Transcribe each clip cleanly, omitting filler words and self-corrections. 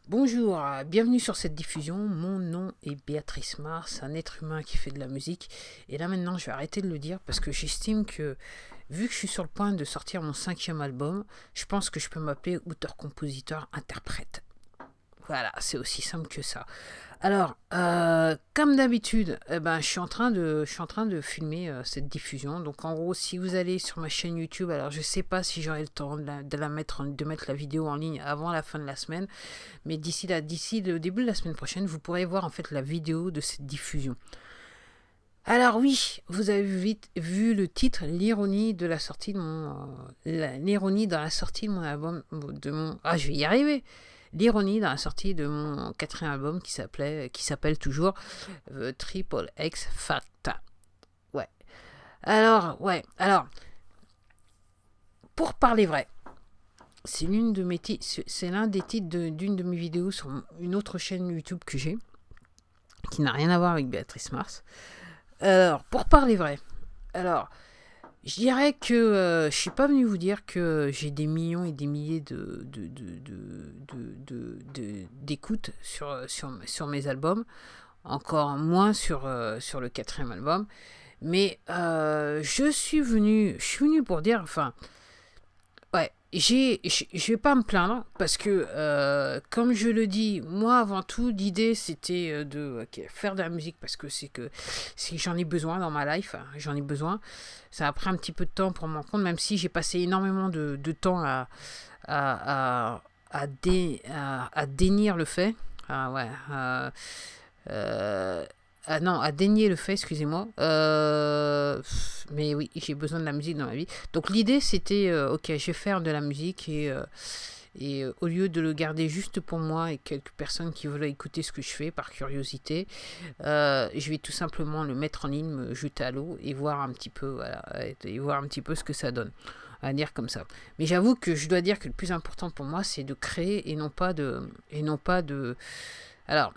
Bonjour, bienvenue sur cette diffusion. Mon nom est Béatrice Mars, un être humain qui fait de la musique. Et là maintenant, je vais arrêter de le dire parce que j'estime que, vu que je suis sur le point de sortir mon 5e album, je pense que je peux m'appeler auteur-compositeur-interprète. Voilà, c'est aussi simple que ça. Alors, comme d'habitude, je suis en train de filmer cette diffusion. Donc, en gros, si vous allez sur ma chaîne YouTube, alors je sais pas si j'aurai le temps de mettre la vidéo en ligne avant la fin de la semaine, mais d'ici le début de la semaine prochaine, vous pourrez voir en fait la vidéo de cette diffusion. Alors oui, vous avez vu le titre, l'ironie de la sortie de l'ironie dans la sortie de mon album, je vais y arriver. L'ironie dans la sortie de mon 4e album qui s'appelle toujours Triple X Facta. Ouais. Alors, pour parler vrai, c'est l'un des titres d'une de mes vidéos sur une autre chaîne YouTube que j'ai, qui n'a rien à voir avec Béatrice Mars. Alors, pour parler vrai, je dirais que je suis pas venu vous dire que j'ai des millions et des milliers d'écoutes sur mes albums, encore moins sur le 4e album, mais je suis venu pour dire, ouais, je vais pas me plaindre parce que, comme je le dis, moi avant tout, l'idée c'était de faire de la musique parce que c'est que j'en ai besoin dans ma life, hein, j'en ai besoin. Ça a pris un petit peu de temps pour m'en rendre compte, même si j'ai passé énormément de temps à, à dénir le fait. Ah ouais. Non, à dénier le fait, excusez-moi. Mais oui, j'ai besoin de la musique dans ma vie. Donc l'idée c'était, ok, je vais faire de la musique et au lieu de le garder juste pour moi et quelques personnes qui veulent écouter ce que je fais par curiosité, je vais tout simplement le mettre en ligne, me jeter à l'eau et voir un petit peu, voilà, et voir un petit peu ce que ça donne. À dire comme ça. Mais j'avoue que je dois dire que le plus important pour moi, c'est de créer et non pas de. Alors,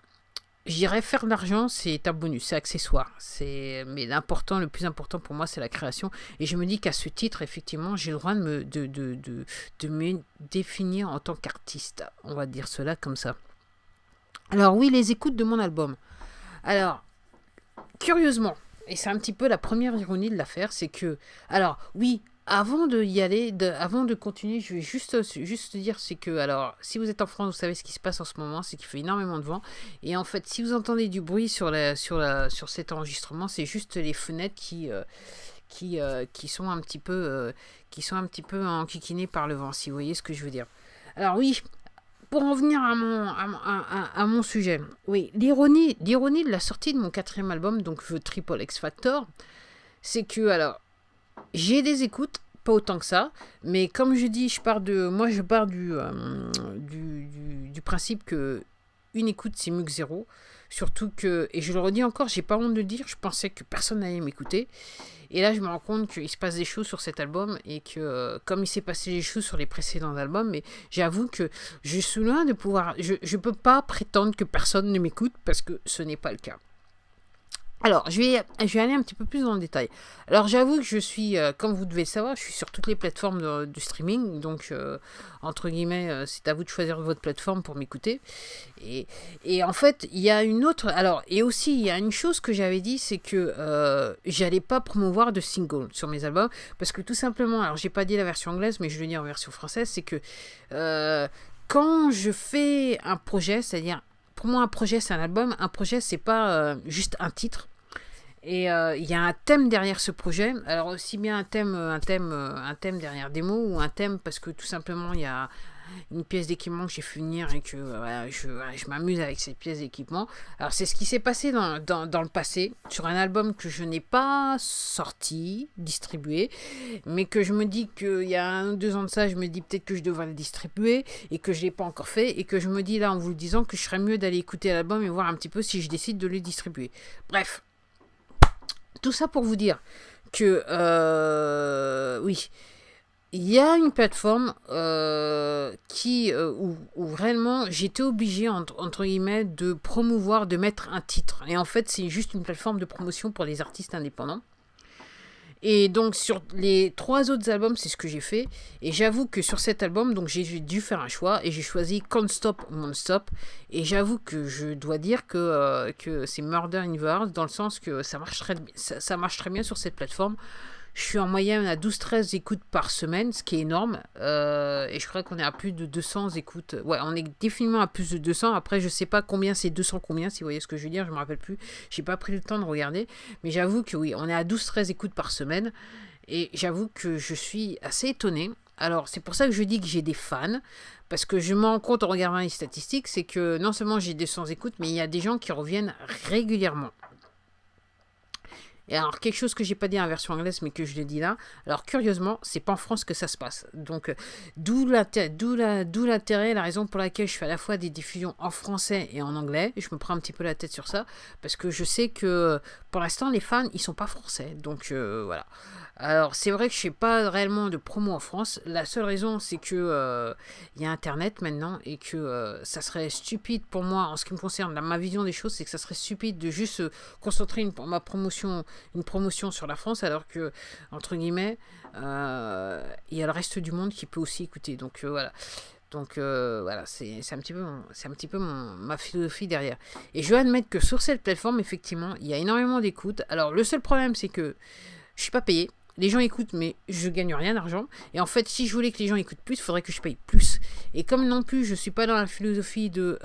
je dirais faire de l'argent, c'est un bonus, c'est accessoire. Mais le plus important pour moi, c'est la création. Et je me dis qu'à ce titre, effectivement, j'ai le droit de me définir en tant qu'artiste. On va dire cela comme ça. Alors oui, les écoutes de mon album. Alors, curieusement, et c'est un petit peu la première ironie de l'affaire, c'est que, alors oui, avant de continuer, je vais juste dire, c'est que, alors, si vous êtes en France, vous savez ce qui se passe en ce moment, c'est qu'il fait énormément de vent, et en fait, si vous entendez du bruit sur cet enregistrement, c'est juste les fenêtres qui sont un petit peu enquiquinées par le vent, si vous voyez ce que je veux dire. Alors oui, pour en venir à mon sujet, oui, l'ironie de la sortie de mon 4e album, donc The Triple X Factor, c'est que, alors, j'ai des écoutes, pas autant que ça, mais comme je dis, je pars du principe que une écoute c'est mieux que zéro. Surtout que, et je le redis encore, j'ai pas honte de le dire, je pensais que personne n'allait m'écouter. Et là, je me rends compte qu'il se passe des choses sur cet album et que, comme il s'est passé des choses sur les précédents albums, mais j'avoue que je suis loin de pouvoir. Je peux pas prétendre que personne ne m'écoute parce que ce n'est pas le cas. Alors, je vais aller un petit peu plus dans le détail. Alors, j'avoue que je suis, comme vous devez le savoir, je suis sur toutes les plateformes de streaming. Donc, entre guillemets, c'est à vous de choisir votre plateforme pour m'écouter. Et en fait, il y a une autre... Alors, et aussi, il y a une chose que j'avais dit, c'est que j'allais pas promouvoir de single sur mes albums. Parce que tout simplement, alors j'ai pas dit la version anglaise, mais je le dis en version française, c'est que quand je fais un projet, c'est-à-dire... Pour moi, un projet, c'est un album. Un projet, c'est pas juste un titre. Et il y a un thème derrière ce projet. Alors aussi bien un thème derrière des mots ou un thème parce que tout simplement il y a une pièce d'équipement que j'ai fait venir et que voilà, je m'amuse avec cette pièce d'équipement. Alors c'est ce qui s'est passé dans le passé sur un album que je n'ai pas sorti, distribué, mais que je me dis qu'il y a 1 ou 2 ans de ça, je me dis peut-être que je devrais le distribuer et que je ne l'ai pas encore fait et que je me dis là en vous le disant que je serais mieux d'aller écouter l'album et voir un petit peu si je décide de le distribuer. Bref. Tout ça pour vous dire que, oui, il y a une plateforme où réellement j'étais obligé, entre guillemets, de promouvoir, de mettre un titre. Et en fait, c'est juste une plateforme de promotion pour les artistes indépendants. Et donc sur les 3 autres albums, c'est ce que j'ai fait. Et j'avoue que sur cet album, donc j'ai dû faire un choix et j'ai choisi Can't Stop Won't Stop. Et j'avoue que je dois dire que c'est Murder in the Heart dans le sens que ça marche très bien sur cette plateforme. Je suis en moyenne à 12-13 écoutes par semaine, ce qui est énorme. Et je crois qu'on est à plus de 200 écoutes. Ouais, on est définitivement à plus de 200. Après, je sais pas combien c'est 200 combien, si vous voyez ce que je veux dire. Je me rappelle plus. J'ai pas pris le temps de regarder. Mais j'avoue que oui, on est à 12-13 écoutes par semaine. Et j'avoue que je suis assez étonnée. Alors, c'est pour ça que je dis que j'ai des fans. Parce que je me rends compte en regardant les statistiques, c'est que non seulement j'ai 200 écoutes, mais il y a des gens qui reviennent régulièrement. Et alors, quelque chose que j'ai pas dit en version anglaise, mais que je le dis là. Alors, curieusement, c'est pas en France que ça se passe. Donc, d'où l'intérêt, la raison pour laquelle je fais à la fois des diffusions en français et en anglais. Je me prends un petit peu la tête sur ça, parce que je sais que, pour l'instant, les fans, ils sont pas français. Donc, voilà. Alors, c'est vrai que je fais pas réellement de promo en France. La seule raison, c'est que y a Internet maintenant et que ça serait stupide pour moi, en ce qui me concerne, ma vision des choses, c'est que ça serait stupide de juste concentrer une promotion sur la France, alors que, entre guillemets, il y a le reste du monde qui peut aussi écouter. Donc, voilà. Donc voilà, c'est un petit peu ma philosophie derrière. Et je dois admettre que sur cette plateforme, effectivement, il y a énormément d'écoute. Alors, le seul problème, c'est que je suis pas payé. Les gens écoutent, mais je gagne rien d'argent. Et en fait, si je voulais que les gens écoutent plus, il faudrait que je paye plus. Et comme non plus, je suis pas dans la philosophie de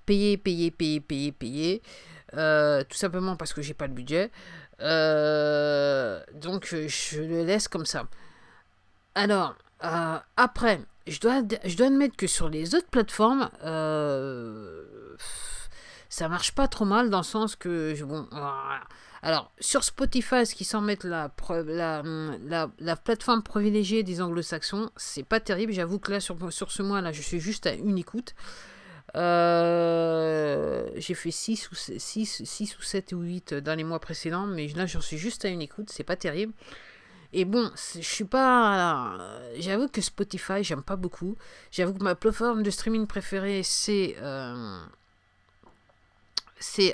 payer. Tout simplement parce que j'ai pas le budget. Donc, je le laisse comme ça. Alors, après, je dois admettre que sur les autres plateformes, ça marche pas trop mal dans le sens que alors sur Spotify, ce qui semble être la plateforme privilégiée des anglo-saxons, c'est pas terrible. J'avoue que là sur ce mois là, je suis juste à une écoute. J'ai fait 6 ou 7 ou 8 dans les mois précédents, mais là j'en suis juste à une écoute, c'est pas terrible. Et bon, je suis pas. J'avoue que Spotify, j'aime pas beaucoup. J'avoue que ma plateforme de streaming préférée, c'est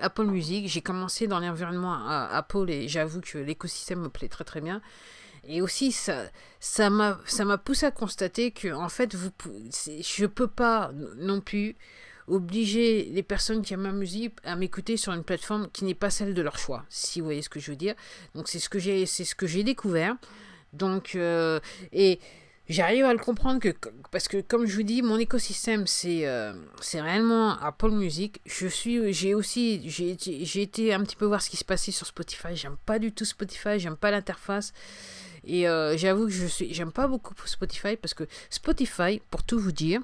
Apple Music. J'ai commencé dans l'environnement Apple et j'avoue que l'écosystème me plaît très très bien. Et aussi, ça m'a poussé à constater que, en fait, je peux pas non plus obliger les personnes qui aiment ma musique à m'écouter sur une plateforme qui n'est pas celle de leur choix, si vous voyez ce que je veux dire. Donc, c'est ce que j'ai découvert. Donc, et j'arrive à le comprendre parce que, comme je vous dis, mon écosystème, c'est réellement Apple Music. J'ai été un petit peu voir ce qui se passait sur Spotify. J'aime pas du tout Spotify, j'aime pas l'interface. Et j'avoue que j'aime pas beaucoup Spotify parce que Spotify, pour tout vous dire,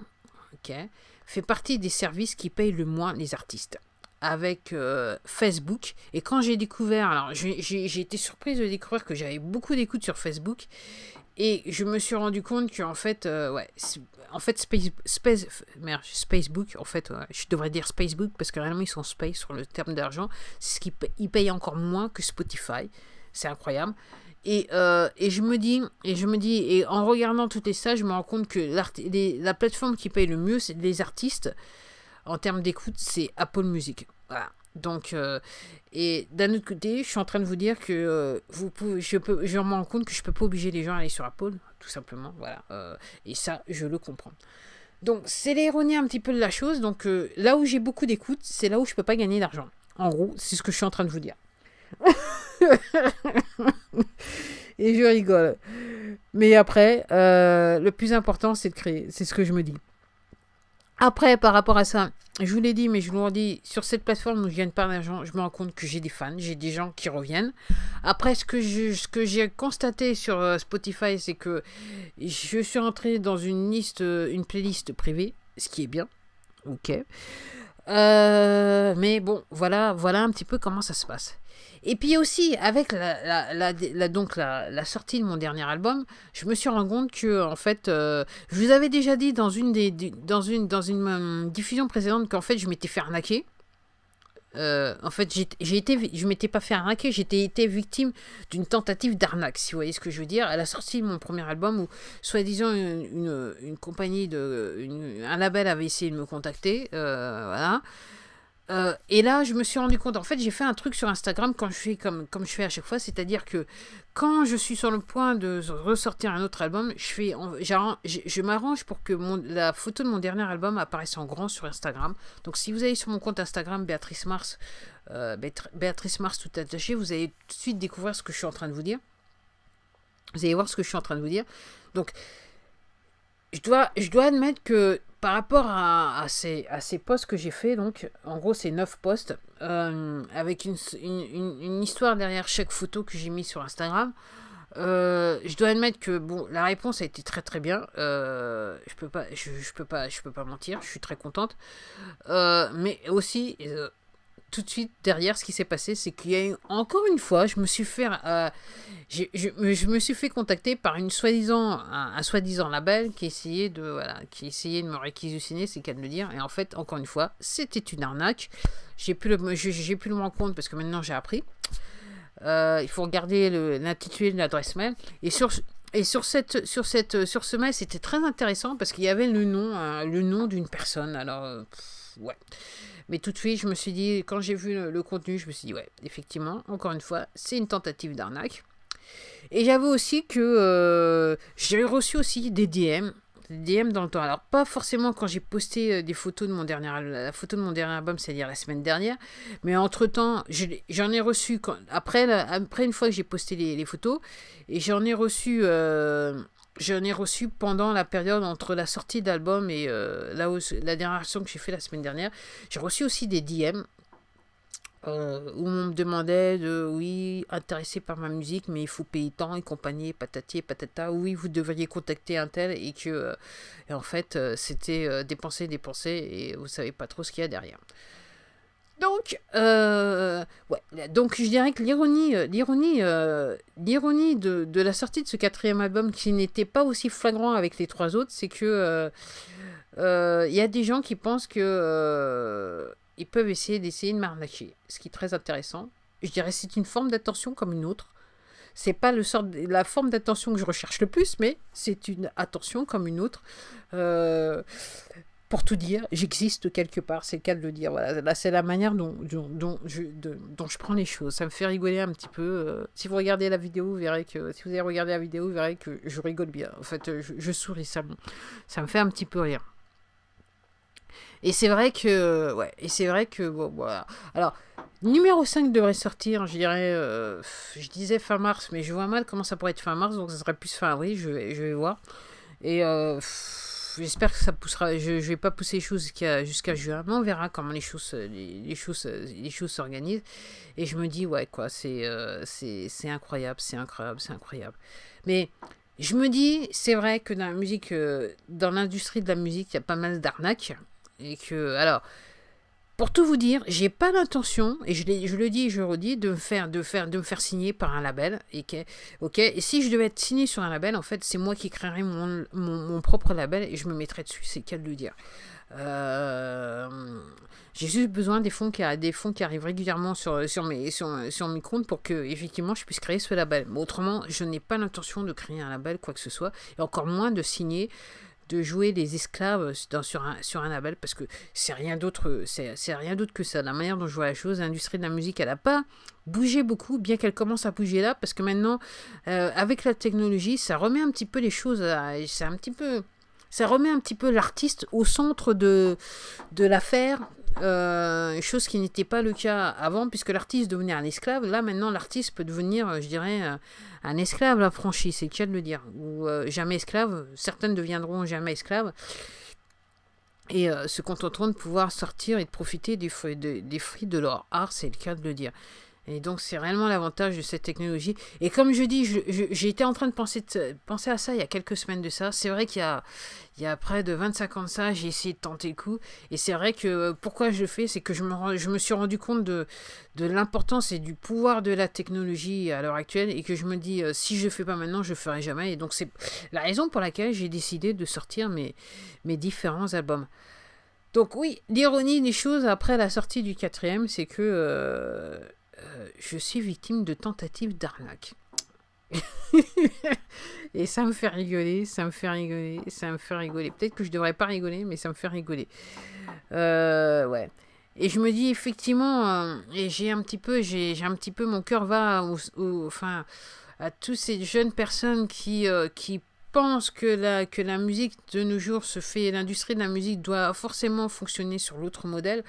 fait partie des services qui payent le moins les artistes. Avec Facebook. Et quand j'ai découvert, alors j'ai été surprise de découvrir que j'avais beaucoup d'écoutes sur Facebook. Et je me suis rendu compte qu'en fait, Spacebook, en fait, je devrais dire Spacebook parce que réellement ils sont space sur le terme d'argent. C'est ce qu'ils payent encore moins que Spotify. C'est incroyable. Et je me dis, et en regardant toutes les stats, je me rends compte que la plateforme qui paye le mieux, c'est les artistes. En termes d'écoute, c'est Apple Music. Voilà. Donc, et d'un autre côté, je suis en train de vous dire que je me rends compte que je peux pas obliger les gens à aller sur Apple, tout simplement. Voilà. Et ça, je le comprends. Donc, c'est l'ironie un petit peu de la chose. Donc, là où j'ai beaucoup d'écoute, c'est là où je peux pas gagner d'argent. En gros, c'est ce que je suis en train de vous dire. Et je rigole. Mais après, le plus important, c'est de créer. C'est ce que je me dis. Après, par rapport à ça, je vous l'ai dit, mais je vous le redis, sur cette plateforme où je gagne pas d'argent, je me rends compte que j'ai des fans, j'ai des gens qui reviennent. Après, ce que j'ai constaté sur Spotify, c'est que je suis rentré dans une playlist privée, ce qui est bien. Ok. Mais bon, voilà un petit peu comment ça se passe. Et puis aussi, avec la sortie de mon dernier album, je me suis rendu compte que, en fait, je vous avais déjà dit dans une diffusion précédente qu'en fait, je m'étais fait arnaquer. En fait, je m'étais pas fait arnaquer, j'étais été victime d'une tentative d'arnaque, si vous voyez ce que je veux dire, à la sortie de mon premier album où, soi-disant, une compagnie un label avait essayé de me contacter, voilà. Et là, je me suis rendu compte, en fait, j'ai fait un truc sur Instagram quand je fais comme je fais à chaque fois, c'est-à-dire que quand je suis sur le point de ressortir un autre album, je m'arrange pour que la photo de mon dernier album apparaisse en grand sur Instagram. Donc si vous allez sur mon compte Instagram, Béatrice Mars, Béatrice Mars tout attaché, vous allez tout de suite découvrir ce que je suis en train de vous dire. Vous allez voir ce que je suis en train de vous dire. Donc, je dois admettre que par rapport à ces posts que j'ai fait, donc en gros c'est 9 posts, avec une histoire derrière chaque photo que j'ai mis sur Instagram, je dois admettre que bon, la réponse a été très très bien. Je peux pas mentir, je suis très contente. Mais aussi, tout de suite derrière, ce qui s'est passé, c'est qu'il y a eu, encore une fois, je me suis fait contacter par un soi-disant label qui essayait de me réquisitionner, c'est qu'à de le dire. Et en fait, encore une fois, c'était une arnaque. J'ai pu le rendre compte parce que maintenant j'ai appris. Il faut regarder l'intitulé de l'adresse mail. Et sur ce mail, c'était très intéressant parce qu'il y avait le nom d'une personne. Alors, ouais. Mais tout de suite, je me suis dit, quand j'ai vu le contenu, je me suis dit, ouais, effectivement, encore une fois, c'est une tentative d'arnaque. Et j'avoue aussi que j'ai reçu aussi des DM dans le temps. Alors, pas forcément quand j'ai posté des photos de la photo de mon dernier album, c'est-à-dire la semaine dernière, mais entre-temps, j'en ai reçu, après une fois que j'ai posté les photos, et j'en ai reçu pendant la période entre la sortie d'album et la dernière action que j'ai fait la semaine dernière. J'ai reçu aussi des DM où on me demandait oui, intéressé par ma musique, mais il faut payer tant et compagnie, patati et patata. Oui, vous devriez contacter un tel et que, et en fait, c'était dépenser et vous savez pas trop ce qu'il y a derrière. Donc, ouais. Donc, je dirais que l'ironie de la sortie de ce 4e album, qui n'était pas aussi flagrant avec les 3 autres, c'est que y a des gens qui pensent que ils peuvent essayer de m'arnaquer, ce qui est très intéressant. Je dirais que c'est une forme d'attention comme une autre. C'est pas la forme d'attention que je recherche le plus, mais c'est une attention comme une autre. Pour tout dire, j'existe quelque part, c'est le cas de le dire. Voilà, là, c'est la manière dont je prends les choses. Ça me fait rigoler un petit peu. Si vous regardez la vidéo, vous verrez que je rigole bien. En fait, je souris, ça me fait un petit peu rire. Et c'est vrai que, bon, voilà. Alors, numéro 5 devrait sortir, je dirais, je disais fin mars, mais je vois mal comment ça pourrait être fin mars, donc ça serait plus fin avril, je vais voir. Et j'espère que ça poussera. Je vais pas pousser les choses jusqu'à juin, mais on verra comment les choses s'organisent. Et je me dis, ouais, quoi, c'est incroyable. Mais je me dis, c'est vrai que dans la musique, dans l'industrie de la musique, il y a pas mal d'arnaques. Et que, alors, pour tout vous dire, j'ai pas l'intention, et je le dis et je le redis, de me faire signer par un label. Et si je devais être signé sur un label, en fait, c'est moi qui créerais mon propre label et je me mettrais dessus. C'est qu'à le dire. J'ai juste besoin des fonds qui arrivent régulièrement sur mes comptes pour que effectivement je puisse créer ce label. Mais autrement, je n'ai pas l'intention de créer un label, quoi que ce soit, et encore moins de signer, de jouer les esclaves sur un label, parce que c'est rien d'autre que ça. La manière dont je vois la chose, l'industrie de la musique, elle n'a pas bougé beaucoup, bien qu'elle commence à bouger là, parce que maintenant, avec la technologie, ça remet un petit peu les choses, ça remet un petit peu l'artiste au centre de l'affaire, chose qui n'était pas le cas avant, puisque l'artiste devenait un esclave. Là, maintenant, l'artiste peut devenir, je dirais, un esclave affranchi, c'est le cas de le dire. Ou jamais esclave, certaines deviendront jamais esclaves, et se contenteront de pouvoir sortir et de profiter des fruits de leur art, c'est le cas de le dire. Et donc, c'est réellement l'avantage de cette technologie. Et comme je dis, j'ai été en train de penser à ça il y a quelques semaines de ça. C'est vrai qu'il y a près de 25 ans de ça, j'ai essayé de tenter le coup. Et c'est vrai que pourquoi je le fais, c'est que je me suis rendu compte de l'importance et du pouvoir de la technologie à l'heure actuelle. Et que je me dis, si je ne le fais pas maintenant, je ne le ferai jamais. Et donc, c'est la raison pour laquelle j'ai décidé de sortir mes différents albums. Donc oui, l'ironie des choses après la sortie du 4e, c'est que je suis victime de tentatives d'arnaque. Et ça me fait rigoler. Peut-être que je devrais pas rigoler, mais ça me fait rigoler. Ouais. Et je me dis effectivement, et j'ai un petit peu, mon cœur va enfin, à tous ces jeunes personnes qui pensent que la musique de nos jours se fait, l'industrie de la musique doit forcément fonctionner sur l'autre modèle.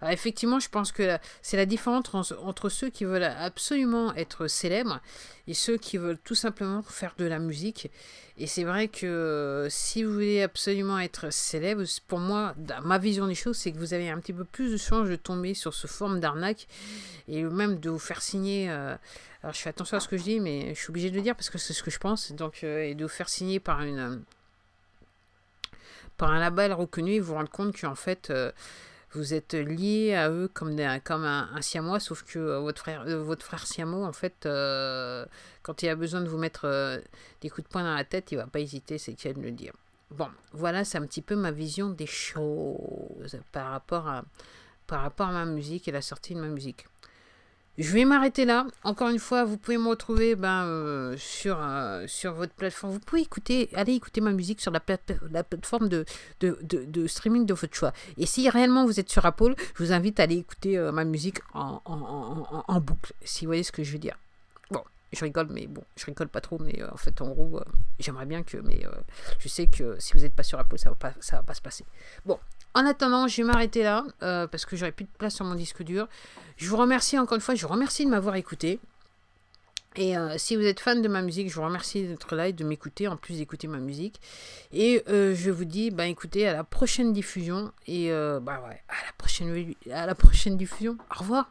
Effectivement, je pense que c'est la différence entre ceux qui veulent absolument être célèbres et ceux qui veulent tout simplement faire de la musique. Et c'est vrai que si vous voulez absolument être célèbre, pour moi, ma vision des choses, c'est que vous avez un petit peu plus de chances de tomber sur ce forme d'arnaque et même de vous faire signer. Alors je fais attention à ce que je dis, mais je suis obligée de le dire parce que c'est ce que je pense. Donc, et de vous faire signer par un label reconnu et vous rendre compte qu'en fait, vous êtes lié à eux comme un siamois, sauf que votre frère siamois, en fait, quand il a besoin de vous mettre des coups de poing dans la tête, il va pas hésiter, c'est qu'il de le dire. Bon, voilà, c'est un petit peu ma vision des choses par rapport à ma musique et la sortie de ma musique. Je vais m'arrêter là. Encore une fois, vous pouvez me retrouver sur votre plateforme. Vous pouvez aller écouter ma musique sur la plateforme de streaming de votre choix. Et si réellement vous êtes sur Apple, je vous invite à aller écouter ma musique en boucle, si vous voyez ce que je veux dire. Bon, je rigole, mais bon, je rigole pas trop, mais en fait, en gros, j'aimerais bien que, mais je sais que si vous n'êtes pas sur Apple, ça va pas se passer. Bon. En attendant, je vais m'arrêter là parce que j'aurai plus de place sur mon disque dur. Je vous remercie encore une fois, je vous remercie de m'avoir écouté. Et si vous êtes fan de ma musique, je vous remercie d'être là et de m'écouter, en plus d'écouter ma musique. Et je vous dis, écoutez, à la prochaine diffusion. Et à la prochaine diffusion. Au revoir.